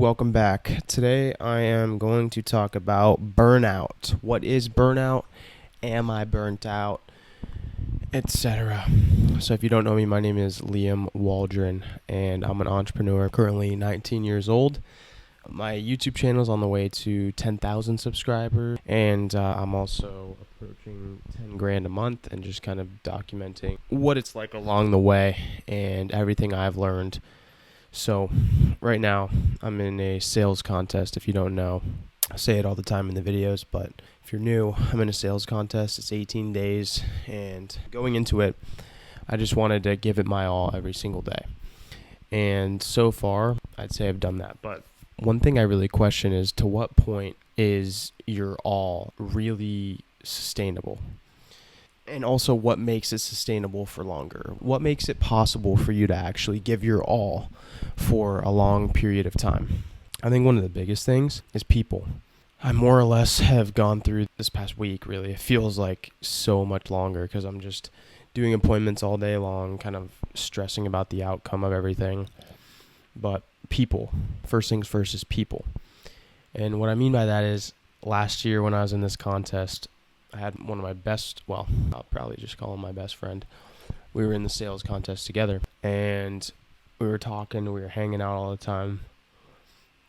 welcome back. Today I am going to talk about burnout. What is burnout? Am I burnt out? Etc. So if you don't know me, my name is Liam Waldron, and I'm an entrepreneur, currently 19 years old. My YouTube channel is on the way to 10,000 subscribers, and I'm also approaching 10 grand a month and just kind of documenting what it's like along the way and everything I've learned. So right now I'm in a sales contest. If you don't know, I say it all the time in the videos, but if you're new, I'm in a sales contest. It's 18 days, and going into it, I just wanted to give it my all every single day. And so far, I'd say I've done that. But one thing I really question is, to what point is your all really sustainable? And also, what makes it sustainable for longer? What makes it possible for you to actually give your all for a long period of time? I think one of the biggest things is people. I more or less have gone through this past week, really. It feels like so much longer because I'm just doing appointments all day long, kind of stressing about the outcome of everything. But people, first things first, is people. And what I mean by that is, last year when I was in this contest, I had one of my best, well, I'll probably just call him my best friend. We were in the sales contest together, and we were talking, we were hanging out all the time.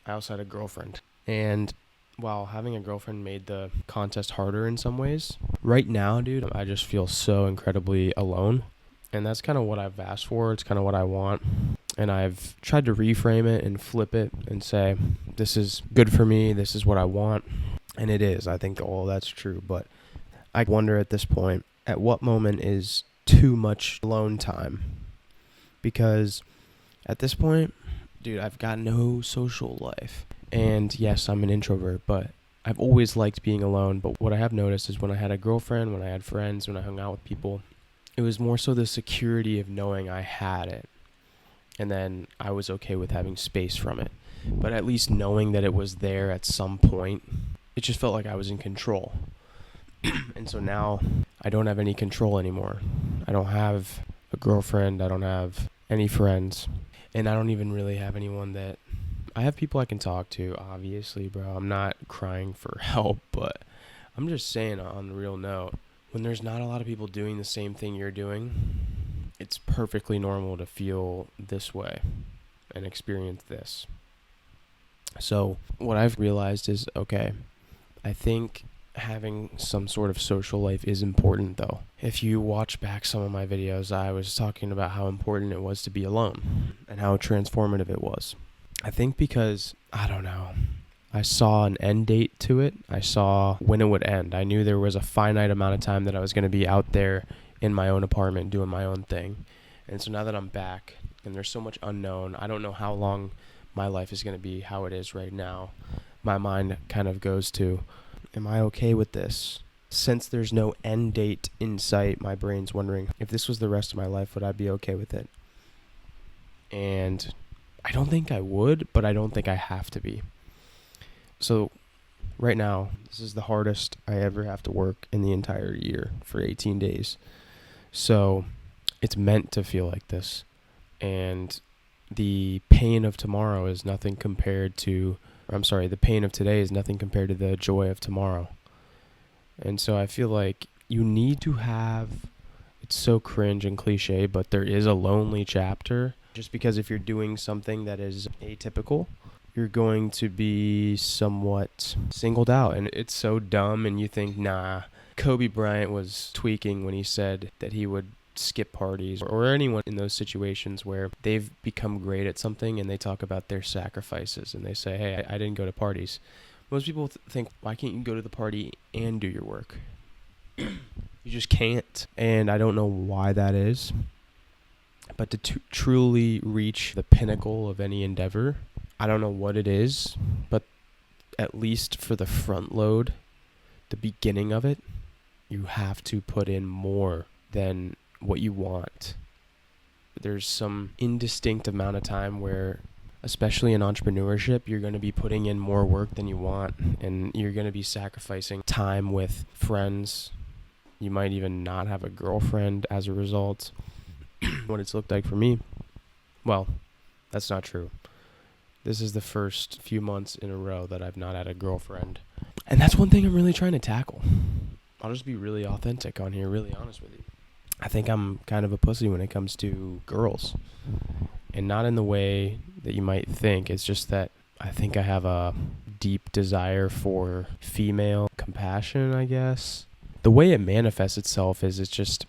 I also had a girlfriend, and while having a girlfriend made the contest harder in some ways, right now, dude, I just feel so incredibly alone, and that's kind of what I've asked for. It's kind of what I want, and I've tried to reframe it and flip it and say, this is good for me, this is what I want, and it is. I think all that's true, but I wonder at this point, at what moment is too much alone time? Because at this point, dude, I've got no social life. And yes, I'm an introvert, but I've always liked being alone. But what I have noticed is when I had a girlfriend, when I had friends, when I hung out with people, it was more so the security of knowing I had it. And then I was okay with having space from it. But at least knowing that it was there at some point, it just felt like I was in control. And so now I don't have any control anymore. I don't have a girlfriend. I don't have any friends. And I don't even really have anyone that... I have people I can talk to, obviously, bro. I'm not crying for help, but I'm just saying on the real note, when there's not a lot of people doing the same thing you're doing, it's perfectly normal to feel this way and experience this. So what I've realized is, okay, I think having some sort of social life is important, though. If you watch back some of my videos, I was talking about how important it was to be alone and how transformative it was. I think because, I don't know, I saw an end date to it. I saw when it would end. I knew there was a finite amount of time that I was going to be out there in my own apartment doing my own thing. And so now that I'm back and there's so much unknown, I don't know how long my life is going to be how it is right now. My mind kind of goes to, am I okay with this? Since there's no end date in sight, my brain's wondering, if this was the rest of my life, would I be okay with it? And I don't think I would, but I don't think I have to be. So right now, this is the hardest I ever have to work in the entire year for 18 days. So it's meant to feel like this. And the pain of tomorrow is nothing compared to... the pain of today is nothing compared to the joy of tomorrow. And so I feel like you need to have, it's so cringe and cliche, but there is a lonely chapter. Just because if you're doing something that is atypical, you're going to be somewhat singled out. And it's so dumb, and you think, nah, Kobe Bryant was tweaking when he said that he would skip parties, or anyone in those situations where they've become great at something and they talk about their sacrifices and they say, hey, I didn't go to parties. Most people think, why can't you go to the party and do your work? You just can't. And I don't know why that is. But to truly reach the pinnacle of any endeavor, I don't know what it is, but at least for the front load, the beginning of it, you have to put in more than what you want. There's some indistinct amount of time where, especially in entrepreneurship, you're going to be putting in more work than you want, and you're going to be sacrificing time with friends. You might even not have a girlfriend as a result. What it's looked like for me, well, that's not true. This is the first few months in a row that I've not had a girlfriend. And that's one thing I'm really trying to tackle. I'll just be really authentic on here, really honest with you. I think I'm kind of a pussy when it comes to girls. And not in the way that you might think. It's just that I think I have a deep desire for female compassion, I guess. The way it manifests itself is it's just,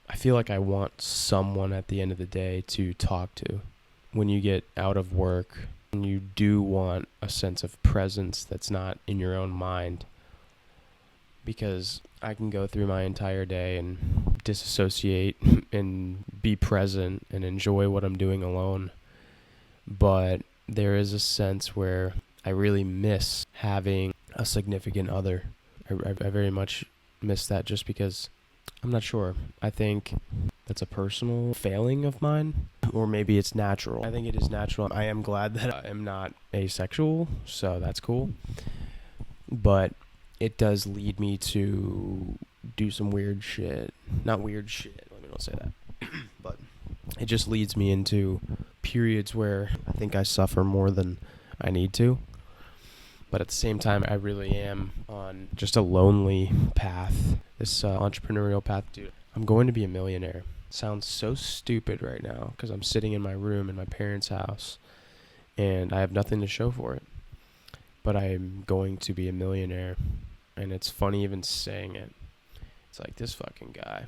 I feel like I want someone at the end of the day to talk to. When you get out of work, you do want a sense of presence that's not in your own mind. Because I can go through my entire day and disassociate and be present and enjoy what I'm doing alone. But there is a sense where I really miss having a significant other. I very much miss that just because I'm not sure. I think that's a personal failing of mine, or maybe it's natural. I think it is natural. I am glad that I am not asexual, so that's cool. But it does lead me to do some weird shit. Not weird shit, let me not say that. But it just leads me into periods where I think I suffer more than I need to. But at the same time, I really am on just a lonely path, this entrepreneurial path. Dude, I'm going to be a millionaire. Sounds so stupid right now because I'm sitting in my room in my parents' house and I have nothing to show for it. But I'm going to be a millionaire. And it's funny even saying it. It's like this fucking guy.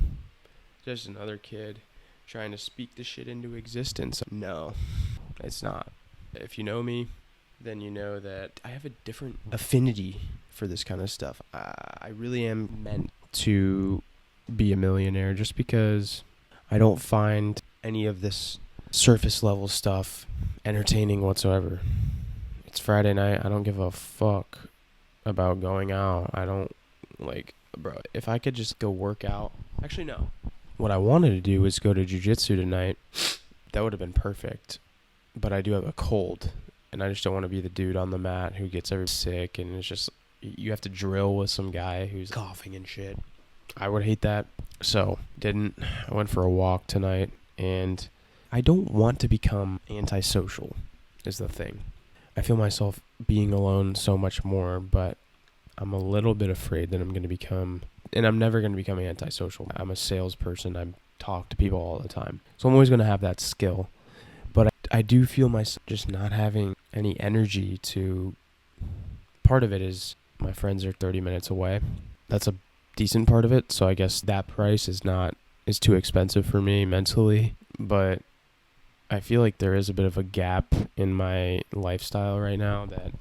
Just another kid trying to speak the shit into existence. No, it's not. If you know me, then you know that I have a different affinity for this kind of stuff. I really am meant to be a millionaire just because I don't find any of this surface level stuff entertaining whatsoever. It's Friday night. I don't give a fuck about going out. I don't bro, if I could just go work out. Actually, no. What I wanted to do was go to jiu-jitsu tonight. That would have been perfect. But I do have a cold. And I just don't want to be the dude on the mat who gets everybody sick. And it's just, you have to drill with some guy who's coughing and shit. I would hate that. So, didn't. I went for a walk tonight. And I don't want to become antisocial, is the thing. I feel myself being alone so much more, but I'm a little bit afraid that I'm going to become, and I'm never going to become antisocial. I'm a salesperson. I talk to people all the time. So I'm always going to have that skill. But I do feel myself just not having any energy to, part of it is my friends are 30 minutes away. That's a decent part of it. So I guess that price is too expensive for me mentally. But I feel like there is a bit of a gap in my lifestyle right now that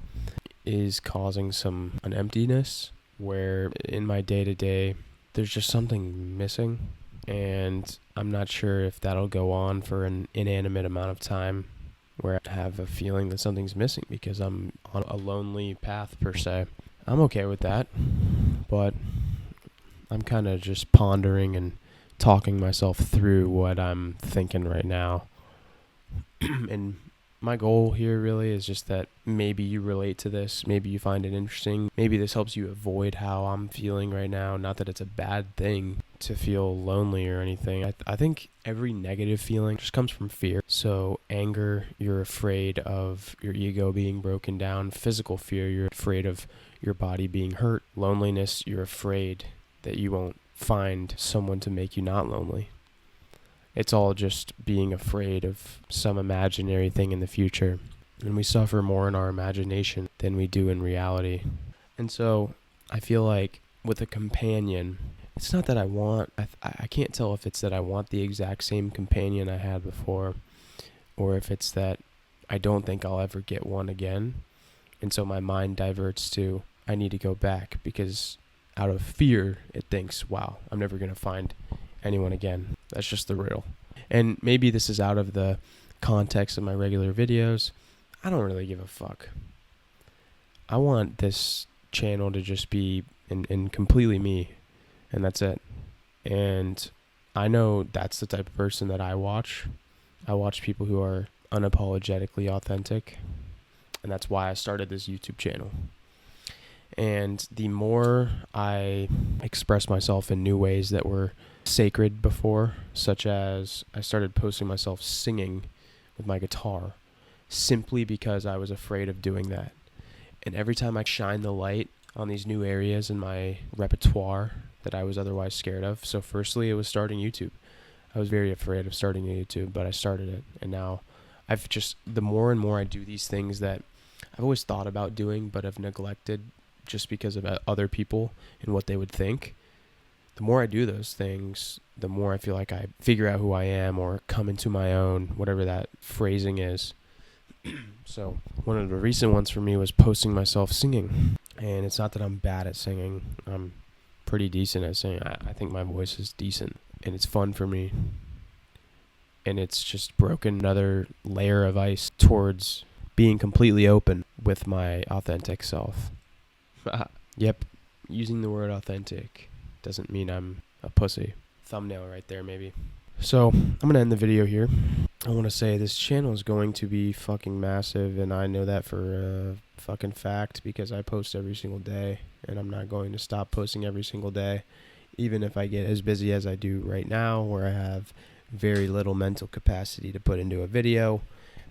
is causing an emptiness where in my day-to-day there's just something missing, and I'm not sure if that'll go on for an inanimate amount of time where I have a feeling that something's missing because I'm on a lonely path per se. I'm okay with that, but I'm kind of just pondering and talking myself through what I'm thinking right now. And my goal here really is just that maybe you relate to this. Maybe you find it interesting. Maybe this helps you avoid how I'm feeling right now. Not that it's a bad thing to feel lonely or anything. I think every negative feeling just comes from fear. So anger, you're afraid of your ego being broken down. Physical fear, you're afraid of your body being hurt. Loneliness, you're afraid that you won't find someone to make you not lonely. It's all just being afraid of some imaginary thing in the future. And we suffer more in our imagination than we do in reality. And so I feel like with a companion, it's not that I can't tell if it's that I want the exact same companion I had before, or if it's that I don't think I'll ever get one again. And so my mind diverts to, I need to go back because out of fear, it thinks, wow, I'm never going to find anyone again. That's just the riddle. And maybe this is out of the context of my regular videos. I don't really give a fuck. I want this channel to just be in completely me, and that's it. And I know that's the type of person that I watch. I watch people who are unapologetically authentic, and that's why I started this YouTube channel. And the more I express myself in new ways that were sacred before, such as I started posting myself singing with my guitar, simply because I was afraid of doing that. And every time I shine the light on these new areas in my repertoire that I was otherwise scared of. So firstly, it was starting YouTube. I was very afraid of starting a YouTube, but I started it. And now the more and more I do these things that I've always thought about doing, but have neglected just because of other people and what they would think. The more I do those things, the more I feel like I figure out who I am or come into my own, whatever that phrasing is. So one of the recent ones for me was posting myself singing. And it's not that I'm bad at singing. I'm pretty decent at singing. I think my voice is decent and it's fun for me. And it's just broken another layer of ice towards being completely open with my authentic self. Yep, using the word authentic doesn't mean I'm a pussy. Thumbnail right there, maybe. So I'm going to end the video here. I want to say this channel is going to be fucking massive, and I know that for a fucking fact because I post every single day, and I'm not going to stop posting every single day, even if I get as busy as I do right now, where I have very little mental capacity to put into a video.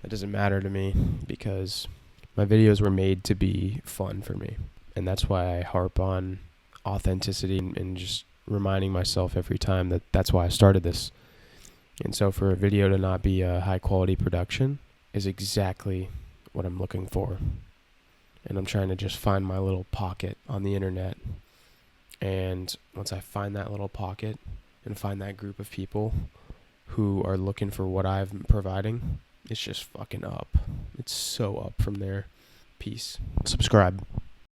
It doesn't matter to me because my videos were made to be fun for me, and that's why I harp on authenticity and just reminding myself every time that that's why I started this. And so for a video to not be a high quality production is exactly what I'm looking for. And I'm trying to just find my little pocket on the internet. And once I find that little pocket and find that group of people who are looking for what I'm providing, it's just fucking up. It's so up from there. Peace. Subscribe.